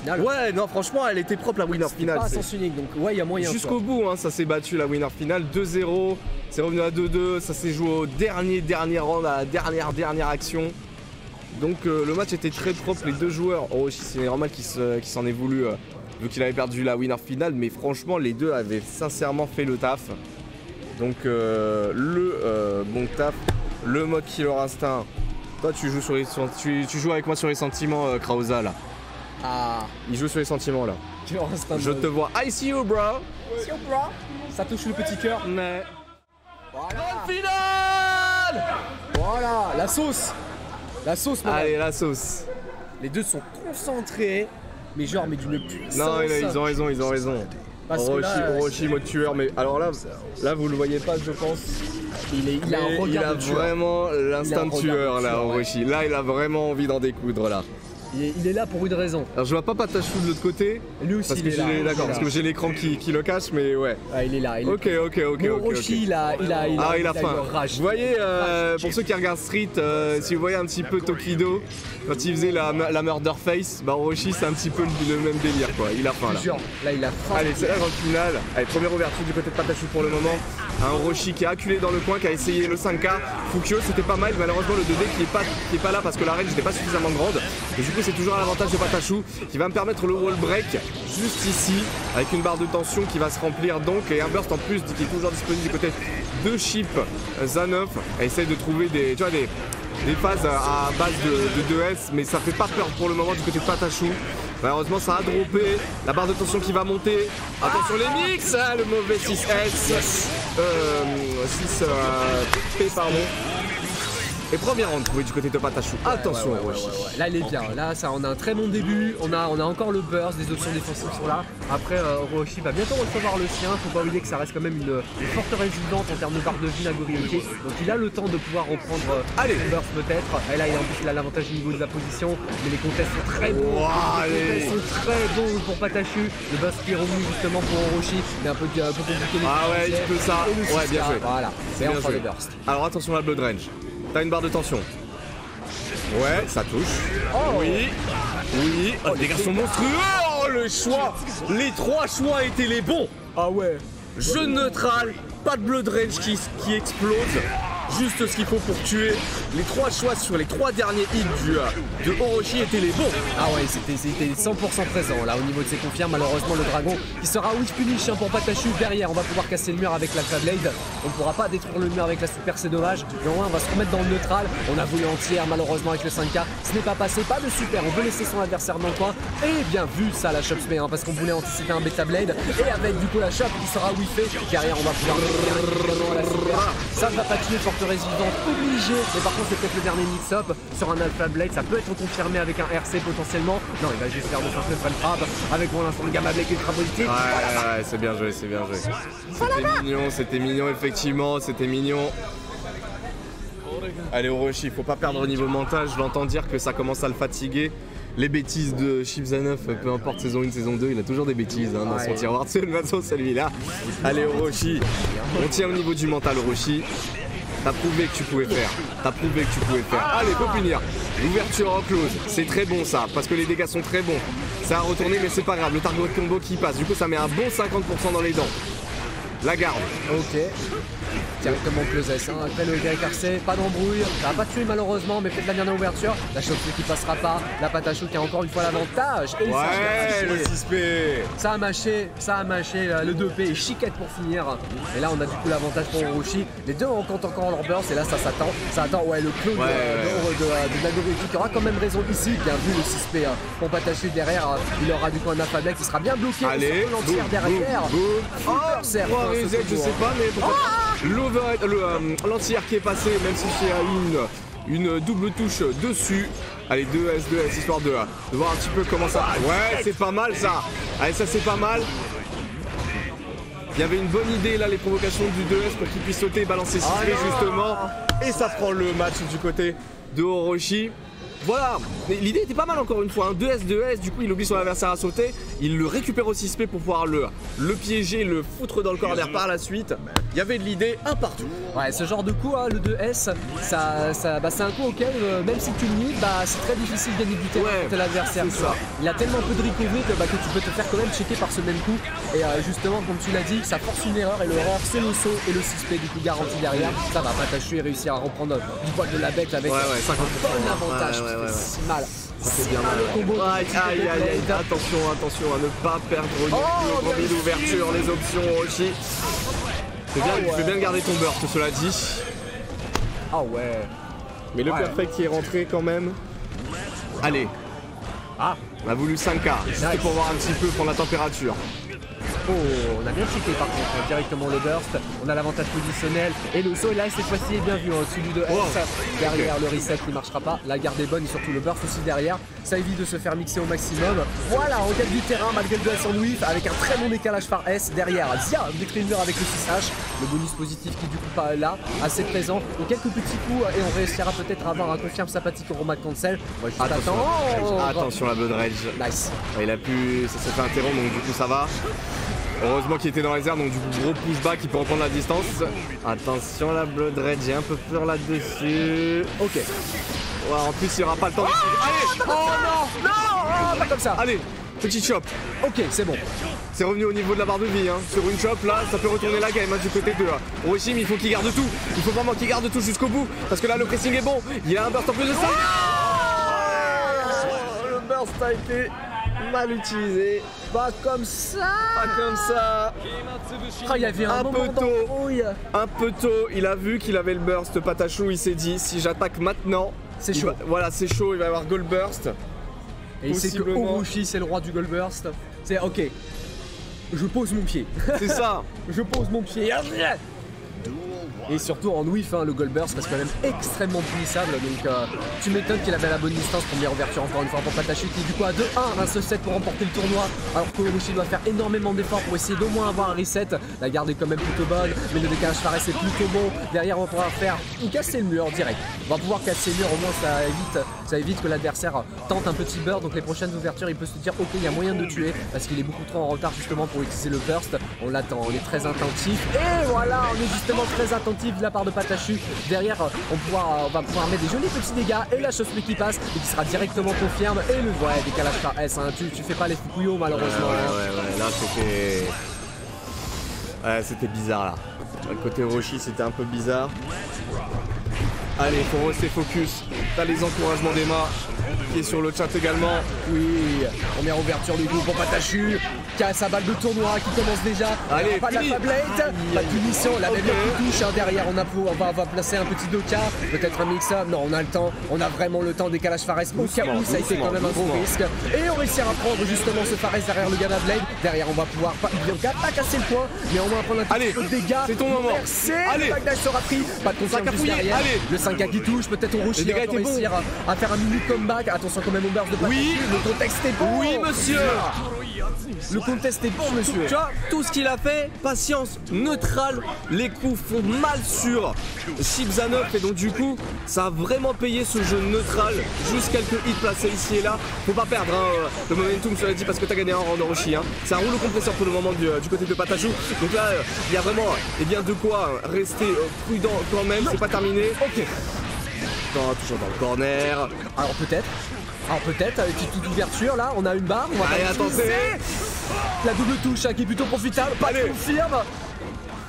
finale. Ouais, non, franchement, elle était propre la winner finale. Pas à sens unique, donc ouais, il y a moyen. Jusqu'au bout, hein, ça s'est battu la winner finale 2-0. C'est revenu à 2-2. Ça s'est joué au dernier round, à la dernière action. Donc le match était très propre. Les deux joueurs, Orochi, c'est normal qu'il s'en ait voulu vu qu'il avait perdu la winner finale. Mais franchement, les deux avaient sincèrement fait le taf. Donc bon taf. Le mode Killer Instinct. Toi, tu joues avec moi sur les sentiments, Krausa, là. Ah. Il joue sur les sentiments, là. Killer Instinct. Je te vois. I see you, bro. See you, bro. Ça touche le petit cœur. Mais... Voilà. Grande finale. Voilà, la sauce. La sauce, mon Allez, gars. la sauce. Les deux sont concentrés, mais genre, mais d'une puissance. Non, ils ont raison. Orochi, mode tueur, mais alors là, vous le voyez pas, je pense. Il a un regard de tueur. Vraiment l'instinct de tueur, là, ouais. Orochi. Là, il a vraiment envie d'en découdre, là. Il est là pour une raison. Alors, je vois pas Patachou de l'autre côté. Lui aussi, parce que il est là. D'accord, parce que j'ai l'écran qui le cache, mais ouais. Ah, il est là. Ok. Orochi, il a faim. une rage. Vous voyez, pour ceux qui regardent Street, si vous voyez un petit peu Tokido, quand il faisait la murder face, bah Orochi c'est un petit peu le même délire, quoi. Il a faim là. Là, il a faim. Allez, c'est la grande finale. Allez, première ouverture du côté de Patachou pour le moment. Un Orochi qui est acculé dans le coin, qui a essayé le 5K. Fukio, c'était pas mal, malheureusement le 2D qui est pas là parce que la range n'était pas suffisamment grande. Et du coup, c'est toujours à l'avantage de Patachou qui va me permettre le wall break juste ici avec une barre de tension qui va se remplir donc et un burst en plus qui est toujours disponible du côté de Chip Zanoff. Elle essaye de trouver des phases à base de 2S, mais ça fait pas peur pour le moment du côté de Patachou. Malheureusement, ça a droppé. La barre de tension qui va monter. Attention les mix, hein, le mauvais 6S. 6P, pardon. Et première round trouvé du côté de Patachou. Attention, Orochi. Là, il est bien. Là, ça, on a un très bon début. On a encore le burst, des options défensives sont là. Après, Orochi va bientôt recevoir le sien. Faut pas oublier que ça reste quand même une forteresse vivante en termes de barre de vie Nagoriyuki. Donc, il a le temps de pouvoir reprendre le burst peut-être. Et là, il a l'avantage au niveau de la position. Mais les contests sont très bons. Les contests sont très bons pour Patachou. Le burst qui est revenu justement pour Orochi. Il est un peu compliqué. Ah ouais, il peut ça. Ouais, bien joué. Voilà, c'est enfin le burst. Alors attention à la blood range. T'as une barre de tension. Ouais, ça touche. Oh. Oui. Oh, les dégâts sont monstrueux. Oh, le choix. Les trois choix étaient les bons. Ah ouais. Jeu neutral, pas de blood range qui explose. Juste ce qu'il faut pour tuer. Les trois choix sur les trois derniers hits de Orochi étaient les bons. Ah ouais, c'était 100% présent là au niveau de ses confirmes. Malheureusement, le dragon qui sera witch punish pour Patachou. Derrière, on va pouvoir casser le mur avec la Blade. On ne pourra pas détruire le mur avec la super, c'est dommage. Mais au moins, on va se remettre dans le neutral. On a voulu entière, malheureusement, avec le 5K. Ce n'est pas passé, pas de super. On veut laisser son adversaire dans le coin. Et bien vu ça, la Chop Spé, hein, parce qu'on voulait anticiper un Beta Blade. Et avec du coup la Chop qui sera whiffée. Derrière, on va pouvoir la super. Ça ne va pas tuer forteresse vivante obligé. Mais par contre, c'est peut-être le dernier mix-up sur un Alpha Blade. Ça peut être confirmé avec un RC potentiellement. Non, il va juste faire de simple frame trap avec pour l'instant le Gamma Blade Ultra Positif. Ouais, c'est bien joué, C'était mignon, effectivement, c'était mignon. Allez, Orochi, faut pas perdre au niveau mental. Je l'entends dire que ça commence à le fatiguer. Les bêtises de Chip Zanoff, peu importe saison 1, saison 2, il a toujours des bêtises dans son tiroir. C'est une façon, celui-là. Allez, Orochi, on tient au niveau du mental, Orochi. T'as prouvé que tu pouvais faire. Allez, faut punir. L'ouverture en close, c'est très bon ça, parce que les dégâts sont très bons. Ça a retourné, mais c'est pas grave. Le target combo qui passe, du coup, ça met un bon 50% dans les dents. La garde. Ok. Directement close S, hein. Après le Y RC, pas d'embrouille, ça va pas tuer malheureusement, mais peut-être la dernière ouverture. La Chop qui passera pas, la Patachou qui a encore une fois l'avantage. Ouais, le 6P. Ça a mâché, le 2P et chiquette pour finir. Et là on a du coup l'avantage pour Orochi. Les deux rencontrent encore leur burst et là ça attend, ouais, le clone de Nagoriyuki qui aura quand même raison ici. Bien vu le 6P hein. Pour Patachou derrière, il aura du coup un Alpha Black qui sera bien bloqué. Allez, l'entière derrière. Je sais pas, mais l'entière qui est passée, même si c'est une double touche dessus. Allez, 2S, histoire de voir un petit peu comment ça... Ouais, c'est pas mal ça. Allez, ça c'est pas mal. Il y avait une bonne idée là, les provocations du 2S pour qu'il puisse sauter et balancer 6 justement. Et ça prend le match du côté de Orochi. Voilà, l'idée était pas mal encore une fois, hein. 2S, 2S, du coup il oblige son adversaire à sauter, il le récupère au 6P pour pouvoir le piéger, le foutre dans le corner par la suite. Il y avait de l'idée un partout. Ouais, ce genre de coup, hein, le 2S, c'est un coup auquel, même si tu le nies, c'est très difficile de gagner du terrain contre l'adversaire. Il a tellement peu de recovery que tu peux te faire quand même checker par ce même coup. Et justement, comme tu l'as dit, ça force une erreur et l'erreur c'est le saut et le 6P du coup garanti derrière. Ça va, Patachu et réussir à reprendre du poil de la bête avec un bon avantage. C'est mal. C'est bien mal. Aïe, aïe, aïe, attention, attention à ne pas perdre le premier d'ouverture, les options Orochi. Tu fais bien de garder ton burst, cela dit. Ah ouais. Mais le perfect qui est rentré quand même. Allez. Ah. On a voulu 5K, c'était pour voir un petit peu pour la température. Oh, on a bien checké par contre, directement le burst, on a l'avantage positionnel et le saut là cette fois-ci est bien vu au-dessus du 2S. Derrière le reset qui marchera pas, la garde est bonne et surtout le burst aussi derrière, ça évite de se faire mixer au maximum. Voilà, on gagne du terrain malgré le 2S en whiff avec un très bon décalage par S. Derrière, Zia détruit le mur avec le 6H, le bonus positif qui est du coup pas là, assez présent. Donc quelques petits coups et on réussira peut-être à avoir un confirme sympathique au Roma cancel. Attention la Blood Rage. Nice. Il a pu, ça s'est fait interrompre donc du coup ça va. Heureusement qu'il était dans les airs, donc du coup gros pushback, il peut reprendre la distance. Attention la Blood Red, j'ai un peu peur là-dessus. Ok. Ouais, en plus il n'y aura pas le temps de... Allez. Oh non, pas comme ça. Allez, petit chop. Ok, c'est bon. C'est revenu au niveau de la barre de vie, hein. Sur une chop là, ça peut retourner la game, hein, du côté de Orochi, mais il faut qu'il garde tout. Il faut vraiment qu'il garde tout jusqu'au bout, parce que là le pressing est bon. Il a un burst en plus de ça. Le burst a été mal utilisé. Pas comme ça. Pas comme ça. Il y avait un peu tôt. Un peu tôt. Il a vu qu'il avait le burst. Patachu, il s'est dit si j'attaque maintenant, c'est chaud. Voilà, c'est chaud. Il va y avoir gold burst. Et c'est que Orochi, c'est le roi du gold burst. C'est ok. Je pose mon pied. C'est ça. Je pose mon pied. Et surtout en whiff, hein, le gold burst reste quand même extrêmement punissable. Donc tu m'étonnes qu'il avait la bonne distance. Première ouverture encore une fois pour Patachu qui est du coup à 2-1, un seul set pour remporter le tournoi. Alors que Orochi doit faire énormément d'efforts pour essayer d'au moins avoir un reset. La garde est quand même plutôt bonne, mais le décalage Fares est plutôt bon. Derrière on va pouvoir faire ou casser le mur direct. On va pouvoir casser le mur, au moins ça évite que l'adversaire tente un petit burst. Donc les prochaines ouvertures il peut se dire ok il y a moyen de tuer parce qu'il est beaucoup trop en retard justement pour utiliser le burst. On l'attend, on est très attentif. Et voilà, on est justement très attentif de la part de Patachu. Derrière on va pouvoir mettre des jolis petits dégâts et la chose qui passe et qui sera directement confirme. Et le décalage par S, hein. Tu fais pas les Fukuyo malheureusement. Ouais, là c'était... Ouais, c'était bizarre là. Le côté Orochi c'était un peu bizarre. Allez, faut rester focus. T'as les encouragements d'Emma qui est sur le chat également. Oui, première ouverture du groupe pour Patachu qui a sa balle de tournoi qui commence déjà. Allez, pas de la Fablade, pas de punition, la même qui touche. Hein, derrière, on va placer un petit Doka, peut-être un mix-up. Non, on a le temps, on a vraiment le temps. Décalage Fares au cas où, ça a été quand même un gros risque. Et on réussira à prendre justement ce Fares derrière le Gamma Blade. Derrière, on va pouvoir pas casser le point, mais on va prendre un petit peu de dégâts. C'est ton moment. Allez, le backdash sera pris. Pas de confiance juste derrière. Le 5K qui touche, peut-être Orochi va réussir à faire un mini comeback. Attention quand même au burst de Patachu. Oui, le contexte est bon. Oui, monsieur. Le contest est bon, monsieur. Tu vois, tout ce qu'il a fait, patience, neutral, les coups font mal sur Shibzanov et donc du coup, ça a vraiment payé ce jeu neutral. Juste quelques hits placés ici et là. Faut pas perdre hein, le momentum, cela dit, parce que t'as gagné un round Orochi. Hein. C'est un rouleau compresseur pour le moment du côté de Patachu. Donc là, il y a vraiment de quoi rester prudent quand même. C'est pas terminé. Ok. Non, toujours dans le corner. Alors peut-être, avec une petite ouverture là, on a une barre, on va attention. La double touche hein, qui est plutôt profitable, pas de confirme.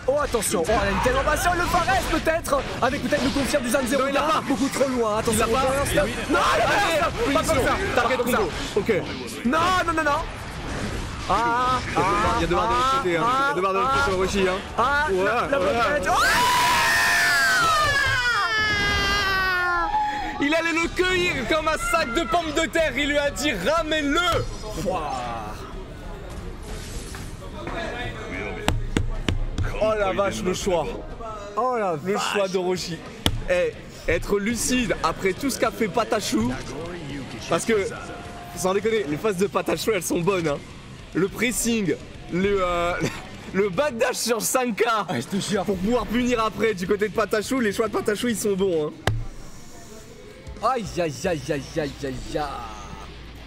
Oh attention, elle a une telle ambition, le Fares peut-être, avec peut-être le confirme du Zan 0 il a beaucoup trop loin, attention au burst. Non, pas comme ça, t'as comme ça. Ok. Non. Il y a deux barres de l'autre côté, hein. Il y a deux barres de l'autre côté Orochi, hein. Il allait le cueillir comme un sac de pommes de terre. Il lui a dit ramène-le. Oh la vache, le choix. Oh la le vache. Choix d'Orochi. Être lucide après tout ce qu'a fait Patachu. Parce que, sans déconner, les phases de Patachu elles sont bonnes. Hein. Le pressing, le backdash sur 5K. Je te jure. Pour pouvoir punir après du côté de Patachu. Les choix de Patachu ils sont bons. Hein. Aïe aïe aïe aïe aïe aïe aïe.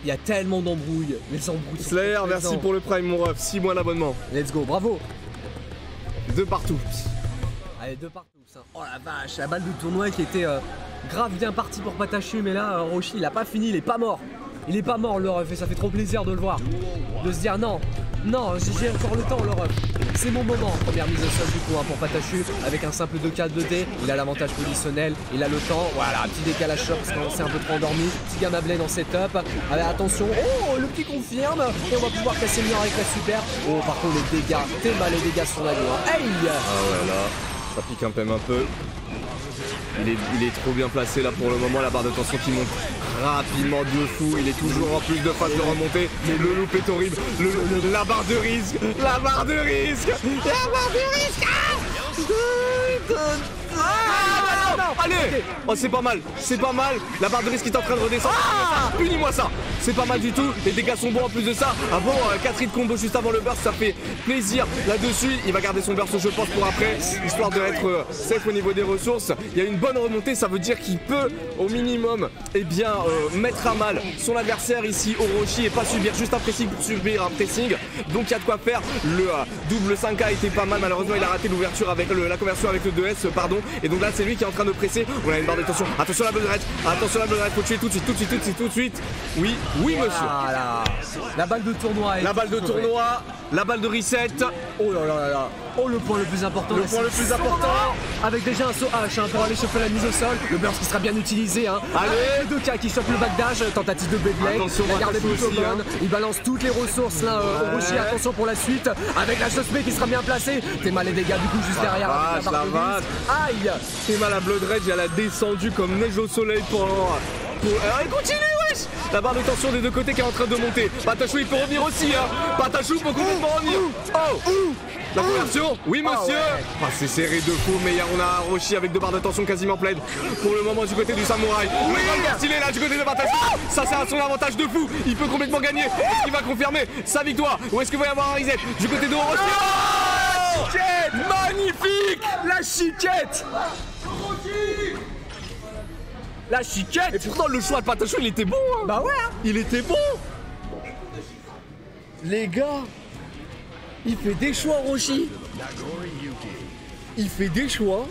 Il y a tellement d'embrouilles. Les embrouilles sont Slayer, trop merci présents. pour le prime mon ref, 6 mois d'abonnement. Let's go, bravo. 2 partout. Allez, deux partout. Ça. Oh la vache, la balle de tournoi qui était grave bien partie pour Patachu, mais là, Roshi, il a pas fini, il est pas mort. Il est pas mort, le ref, et ça fait trop plaisir de le voir. De se dire non, non, j'ai encore le temps, le ref. C'est mon moment. Première mise au sol du coup hein, pour Patachu, avec un simple 2K 2D. Il a l'avantage positionnel, il a le temps. Voilà, un petit décalage shot parce qu'on s'est un peu trop endormi. Petit gamma blade en setup. Allez, attention, oh, le petit confirme. Et on va pouvoir casser le mur avec la super. Oh, par contre, les dégâts, t'es mal les dégâts sur la gueule. Hey! Ah ouais, là, ça pique un peu. Il est trop bien placé là pour le moment, la barre de tension qui monte rapidement de fou, il est toujours en plus de phase de remontée, mais le loop est horrible, la barre de risque, la barre de risque. Allez, oh c'est pas mal, la barre de risque est en train de redescendre. Punis-moi ça, c'est pas mal du tout, les dégâts sont bons en plus de ça. Ah bon, 4 hits combo juste avant le burst, ça fait plaisir là-dessus. Il va garder son burst je pense pour après, histoire d'être safe au niveau des ressources. Il y a une bonne remontée, ça veut dire qu'il peut au minimum mettre à mal son adversaire ici Orochi et pas subir juste un pressing pour subir un pressing. Donc il y a de quoi faire, le double 5K était pas mal, malheureusement il a raté l'ouverture avec la conversion avec le 2S pardon. Et donc là c'est lui qui est en train de presser, on a une barre de tension, attention la blood red, faut tuer tout de suite. Oui monsieur. Voilà. La balle de tournoi. La balle de tournoi, la balle de reset. Oh là là là là. Oh le point le plus important. Le point le plus important. Avec déjà un saut H hein, pour aller choper la mise au sol. Le burst qui sera bien utilisé. Hein. Allez. Le 2K qui chope le backdash. Tentative de Beyblade. Attention, la garde est plutôt aussi, bonne. hein. Il balance toutes les ressources là. Orochi, attention pour la suite. Avec la suspect qui sera bien placée. T'es mal les dégâts du coup juste derrière. Avec la barre de vis. Aïe. C'est mal à Blood Rage, elle a descendu comme neige au soleil pour... Alors elle continue wesh. La barre de tension des deux côtés qui est en train de monter. Patachu il peut revenir aussi hein. Patachu peut complètement revenir. La conversion. Oui monsieur. C'est serré de fou mais on a Roshi avec deux barres de tension quasiment pleines. Pour le moment du côté du samouraï. Oui il est là du côté de Patachu. Ça c'est à son avantage de fou. Il peut complètement gagner. Est-ce qu'il va confirmer sa victoire ou est-ce qu'il va y avoir un reset du côté de Roshi? Magnifique. La chiquette. La chiquette. Et pourtant le choix de Patachu il était bon hein. Bah ouais. Il était bon. Les gars, il fait des choix Roshi. Il fait des choix.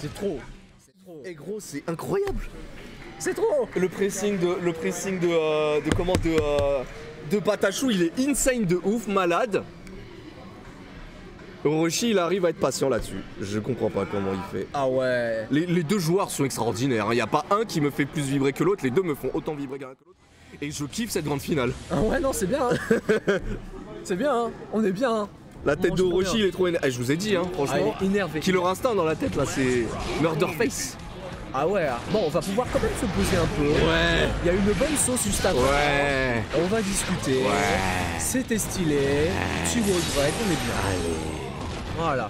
C'est trop. Et gros, c'est incroyable. C'est trop. Le pressing de Patachu, il est insane de ouf, malade. Orochi, il arrive à être patient là-dessus. Je comprends pas comment il fait. Ah ouais. Les deux joueurs sont extraordinaires. Il n'y a pas un qui me fait plus vibrer que l'autre. Les deux me font autant vibrer que l'un que l'autre. Et je kiffe cette grande finale. Ah ouais, non, c'est bien. Hein. C'est bien, hein. On est bien. Hein. La tête d'Orochi, il est trop énervé. Je vous ai dit, hein, franchement. Il est énervé. Killer Instinct dans la tête, là, c'est Murderface. Ah ouais. Bon, on va pouvoir quand même se poser un peu. Ouais. Il y a une bonne sauce juste après. Ouais. On va discuter. Ouais. C'était stylé. Tu regrettes, on est bien. Allez. Voilà.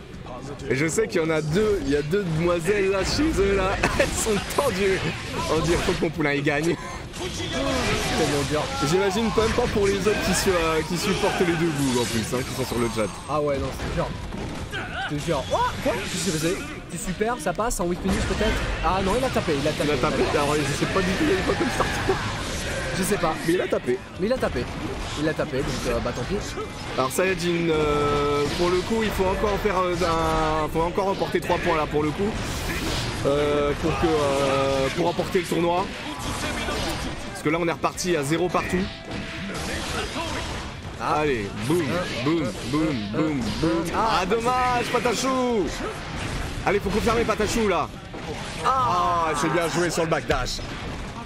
Et je sais qu'il y en a deux, il y a deux demoiselles là chez eux là, elles sont tendues. On dirait faut que mon poulain il gagne. Tellement dur. J'imagine même pas pour les autres qui supportent les deux bouts en plus, hein, qui sont sur le chat. Ah ouais, non, c'est dur. Je te jure. Oh, quoi? Qu'est-ce qui s'est passé? Tu super, ça passe en weak finish peut-être? Ah non, il a tapé. Il a tapé, alors je sais pas du tout, il y a pas comme start. Je sais pas. Mais il a tapé. Il a tapé, donc bah tant pis. Alors Saiyajin, pour le coup, il faut encore en faire faut encore remporter 3 points là pour le coup. Pour remporter le tournoi. Parce que là on est reparti à 0 partout. Allez, boum, boum, boum, boum, boum. Ah dommage, Patachu. Allez, faut confirmer Patachu là. Ah, c'est bien joué sur le backdash.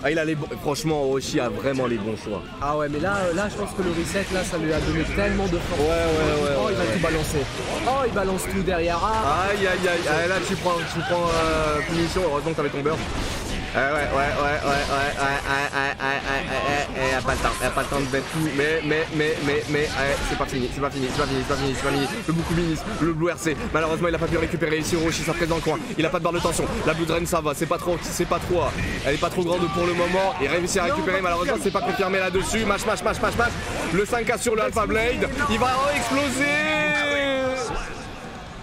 Ah, il a les bons... Franchement, Orochi a vraiment les bons choix. Ah ouais, mais là, je pense que le reset, là, ça lui a donné tellement de force. Ouais. Oh, il va tout balancer. Oh, il balance tout derrière. Ah. Aïe. Ah, là, tu prends punition. Heureusement que t'avais ton beurre. Ouais. Elle a pas le temps de mettre tout. Mais, c'est pas fini. Le Bokuminis, le Blue RC. Malheureusement, il a pas pu récupérer ici. Orochi, ça presse dans le coin. Il a pas de barre de tension. La Blood Rain, ça va. C'est pas trop. Elle est pas trop grande pour le moment. Il réussit à récupérer. Malheureusement, c'est pas confirmé là-dessus. Mash. Le 5K sur le Alpha Blade. Il va exploser.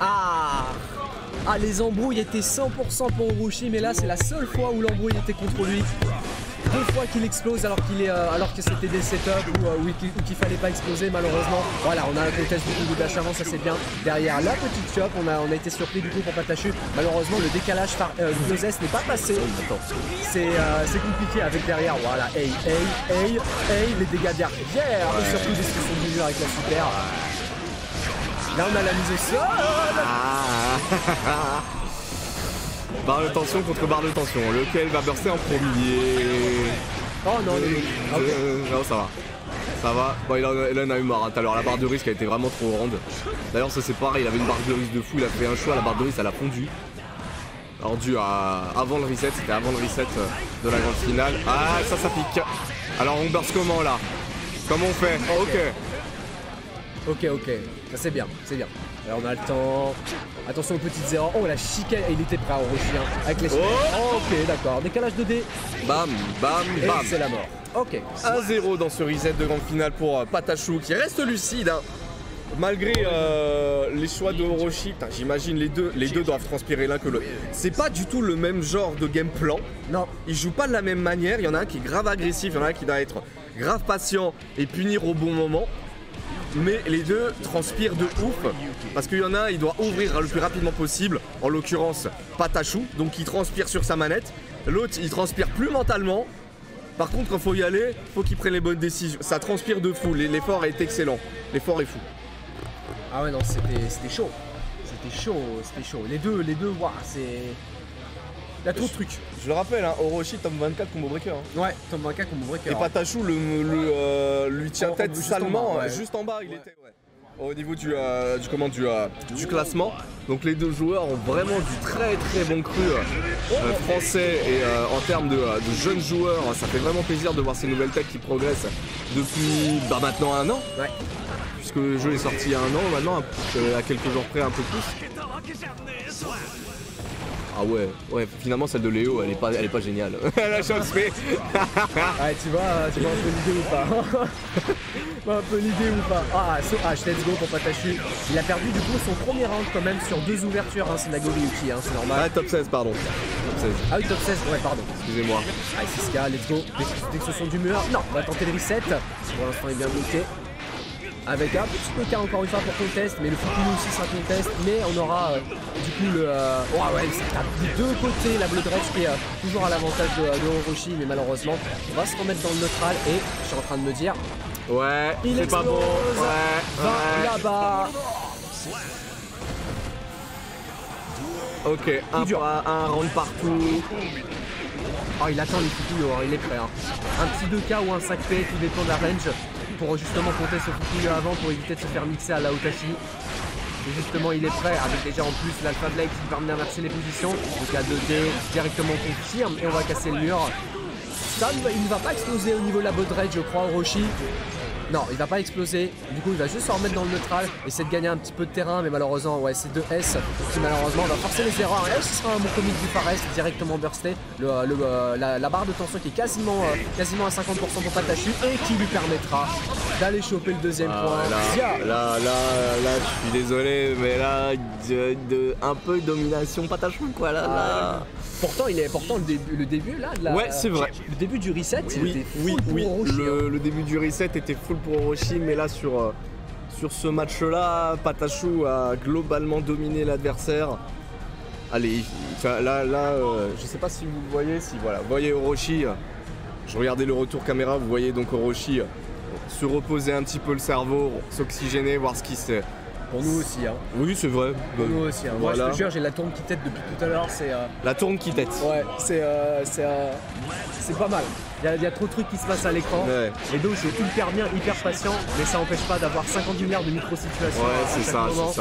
Ah. Ah, les embrouilles étaient 100% pour Orochi, mais là c'est la seule fois où l'embrouille était contre lui. 2 fois qu'il explose alors que c'était des setups ou qu'il fallait pas exploser malheureusement. Voilà, on a un contest du coup de dash avant, ça c'est bien. Derrière la petite chop, on a été surpris du coup pour Patachu. Malheureusement le décalage par Glozes n'est pas passé. C'est compliqué avec derrière. Voilà, hey, les dégâts derrière. Et surtout destruction du mur avec la super. Là on a la mise au sol. Barre de tension contre barre de tension. Lequel va burster en premier? Oh non, non, ça va. Ça va. Bon, il en a eu marre. Tout à l'heure, la barre de risque a été vraiment trop grande. D'ailleurs, ça c'est pareil. Il avait une barre de risque de fou. Il a fait un choix. La barre de risque, elle a fondu. Alors, dû à avant le reset. C'était avant le reset de la grande finale. Ah, ça pique. Alors, on burst comment là? Comment on fait? Ok. Ça c'est bien, c'est bien. Alors on a le temps. Attention aux petites erreurs. Oh la chicane. Il était prêt à Orochi avec les ok d'accord. Décalage de dés. Bam. Et c'est la mort. Ok. 1-0 dans ce reset de grande finale pour Patachu qui reste lucide. Hein. Malgré les choix de Orochi, j'imagine les deux doivent transpirer l'un que l'autre. C'est pas du tout le même genre de game plan. Non. Ils jouent pas de la même manière. Il y en a un qui est grave agressif, il y en a un qui doit être grave patient et punir au bon moment. Mais les deux transpirent de ouf parce qu'il y en a un, il doit ouvrir le plus rapidement possible, en l'occurrence Patachu, donc il transpire sur sa manette. L'autre, il transpire plus mentalement. Par contre, quand il faut y aller, faut qu'il prenne les bonnes décisions. Ça transpire de fou, l'effort est excellent, l'effort est fou. Ah ouais non, c'était chaud. C'était chaud. Les deux, waouh, c'est... Il y a trop de trucs. Je le rappelle, hein, Orochi top 24 combo breaker. Hein. Ouais, top 24 combo breaker. Et Patachu lui tient tête salement, juste en bas, il était. Ouais. Au niveau du classement. Donc les deux joueurs ont vraiment du très bon cru français et en termes de jeunes joueurs, ça fait vraiment plaisir de voir ces nouvelles techs qui progressent depuis maintenant 1 an. Ouais. Puisque le jeu est sorti il y a 1 an maintenant, à quelques jours près un peu plus. Ah ouais, finalement celle de Léo, elle est pas géniale. La chance fait. Ouais, tu vois un peu l'idée ou pas. Un peu l'idée ou pas. Ah, so H, let's go pour Patachu. Il a perdu du coup son premier round quand même sur 2 ouvertures, hein, c'est la Gobiyuki, hein, c'est normal. Ah, top 16, pardon. Top 16. Ah oui, top 16, ouais, pardon. Excusez-moi. Allez, 6K, let's go. Destruction du mur. Non, on va tenter le reset. Pour l'instant, il est bien bloqué. Avec un petit peu cas encore une fois pour contest, mais le Fukunu aussi sera contest, mais on aura du coup le... Oh ouais, ça tape des deux côtés, la Blood Rage qui est toujours à l'avantage de Orochi, mais malheureusement, on va se remettre dans le neutral et je suis en train de me dire... Ouais, c'est pas bon. Ouais. Là-bas. Ok, un round partout. Oh, il attend les Fukunu, hein, il est prêt. Hein. Un petit 2K ou un 5P, tout dépend de la range. Pour justement compter ce Fukunu avant pour éviter de se faire mixer à la Otachi. Et justement il est prêt avec déjà en plus l'Alpha Blade qui permet d'inverser les positions. Donc à 2D directement confirme et on va casser le mur. Ça, il ne va pas exploser au niveau de la Blood Rage je crois Orochi. Non, il va pas exploser, du coup il va juste se remettre dans le neutral, essayer de gagner un petit peu de terrain, mais malheureusement, ouais, c'est 2 S qui malheureusement va forcer les erreurs. Et là, ce sera un bon comic du Fares directement bursté, la barre de tension qui est quasiment à 50% pour Patachu et qui lui permettra d'aller choper le deuxième point. Là, je suis désolé, mais là, un peu de domination Patachu, quoi, là. Pourtant, le début là, ouais, c'est vrai. Le début du reset, il était full pour Orochi. Le début du reset était full pour Orochi, mais là sur ce match-là, Patachu a globalement dominé l'adversaire. Allez, là, je sais pas si vous voyez, vous voyez Orochi. Je regardais le retour caméra, vous voyez donc Orochi se reposer un petit peu le cerveau, s'oxygéner, voir ce qui se... Pour nous aussi, hein. Oui, c'est vrai. Pour nous aussi, hein. Voilà. Moi, je te jure, j'ai la tourne qui tête depuis tout à l'heure. La tourne qui tête. Ouais, c'est pas mal. Il y a trop de trucs qui se passent à l'écran. Ouais. Et donc, c'est hyper bien, hyper patient, mais ça n'empêche pas d'avoir 50 milliards de micro-situations. Ouais, c'est ça. Donc,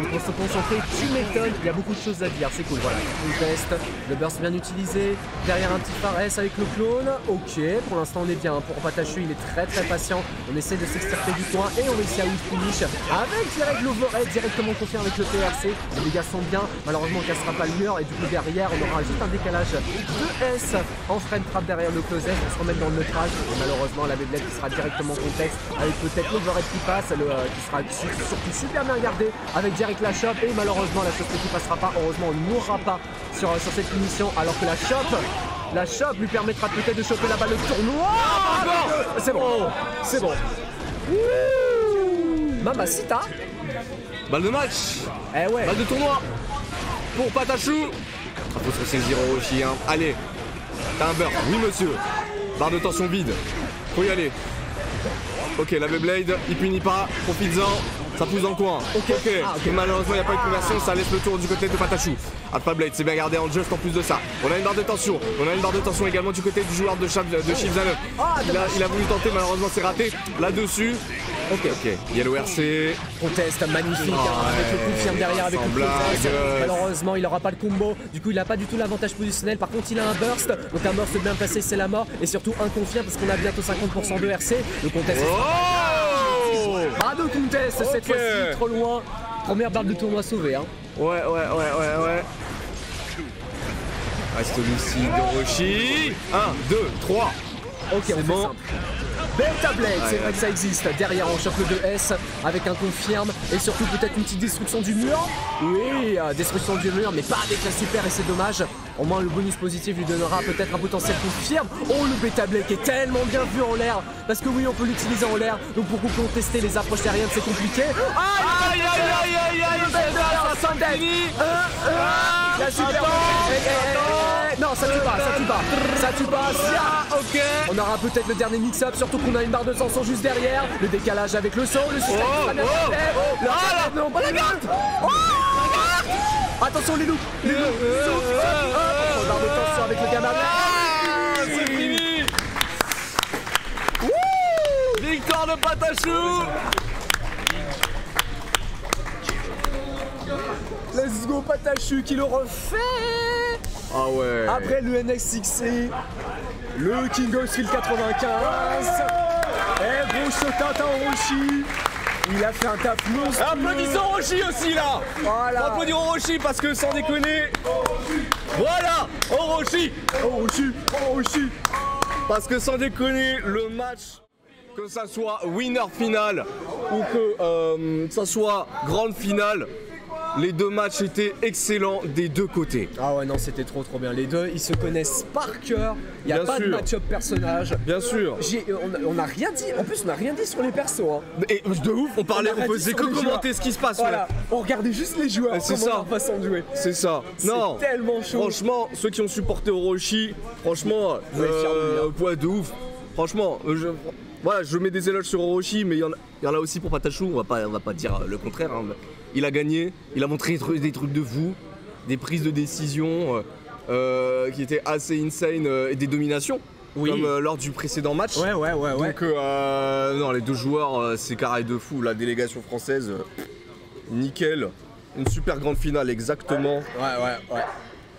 pour se concentrer, tu m'étonnes, il y a beaucoup de choses à dire. C'est cool, voilà. On teste, le burst bien utilisé. Derrière un petit Fares avec le clone. Ok, pour l'instant, on est bien. Pour Patachu, il est très passionnant. On essaie de s'extirper du coin et on réussit à win finish avec direct l'overhead, directement confié avec le PRC. Les dégâts sont bien. Malheureusement, on cassera pas le mur. Et du coup, derrière, on aura juste un décalage de S en frame trap derrière le closet. pour se remettre dans le neutrage. Et malheureusement, la Beyblade qui sera directement contexte avec peut-être l'overhead qui passe, qui sera surtout super bien gardé avec direct la chope. Et malheureusement, la chope qui passera pas. Heureusement, on ne mourra pas sur cette punition, alors que la chope lui permettra peut-être de choper la balle de tournoi. C'est bon, c'est bon. Mamacita. Balle de match. Eh ouais. Balle de tournoi. Pour Patachou. Ah, faut se ressaisir Orochi, hein. Allez. T'as un beurre. Oui, monsieur. Barre de tension vide. Faut y aller. Ok, la Beyblade, il punit pas. Profites-en. Ça pousse dans le coin. Ok. Et malheureusement, il n'y a pas eu de conversion. Ça laisse le tour du côté de Patachou. Alpha Blade, c'est bien gardé en just en plus de ça. On a une barre de tension. On a une barre de tension également du côté du joueur de Shivzane. Il a voulu tenter, malheureusement, c'est raté. Là-dessus. Ok. Yellow RC. Contest magnifique avec le confirme derrière avec le contest. Malheureusement, il n'aura pas le combo. Du coup, il n'a pas du tout l'avantage positionnel. Par contre, il a un burst. Donc un burst bien placé, c'est la mort. Et surtout un confirme parce qu'on a bientôt 50% de RC. Le contest. Pas de contest cette fois-ci, trop loin. Première barre de tournoi sauvée. Hein. Ouais. Reste lucide d'Orochi. 1, 2, 3. Ok, c'est bon. Simple. Beta Blade, c'est vrai que ça existe. Derrière, on chope le 2S avec un confirme et surtout peut-être une petite destruction du mur. Oui, destruction du mur, mais pas avec la super et c'est dommage. Au moins, le bonus positif lui donnera peut-être un potentiel confirme. Oh, le Beta Blade qui est tellement bien vu en l'air. Parce que oui, on peut l'utiliser en l'air. Donc pour contester les approches aériennes, c'est compliqué. Aïe, la super. Non, ça tue pas. Ok. On aura peut-être le dernier mix-up, surtout qu'on a une barre de tension juste derrière. Le décalage avec le saut, le système qui va bien faire. Non, pas la garde. Attention les loups. Barre de tension avec le gamin. C'est fini. Victoire de Patachou. Let's go Patachou qui le refait. Ah ouais. Après le NXXC, le King of Field 95. Et gros shot à Orochi. Il a fait un tap monstrueux. Applaudissons Orochi aussi là. Voilà. Applaudissons Orochi parce que sans déconner. Voilà, Orochi. Parce que sans déconner, le match, que ça soit winner final ou que ça soit grande finale, les deux matchs étaient excellents des deux côtés. Ah ouais, non, c'était trop bien. Les deux, ils se connaissent par cœur. Il n'y a pas de match-up personnage. Bien sûr. On n'a rien dit. En plus, on n'a rien dit sur les persos. Hein. Et de ouf, on faisait que commenter ce qui se passe. Voilà. On regardait juste les joueurs. C'est ça. Leur façon de jouer. C'est ça. Non. C'est tellement chaud. Franchement, ceux qui ont supporté Orochi, franchement, de ouf. Franchement, je mets des éloges sur Orochi, mais il y en a aussi pour Patachou. On va pas dire le contraire. Hein. Il a gagné, il a montré des trucs de fou, des prises de décision qui étaient assez insane et des dominations, comme lors du précédent match. Ouais. Donc non, les deux joueurs, c'est carré de fou. La délégation française, nickel. Une super grande finale, exactement. Ouais.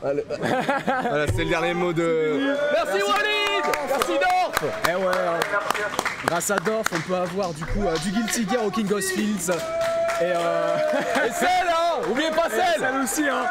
Voilà, c'est le dernier mot de... Merci Walid. Merci Dorf. Eh ouais, grâce à Dorf, on peut avoir du coup du Guilty Gear au King of Fields. Et celle, hein. Oubliez pas celle. Celle aussi, hein.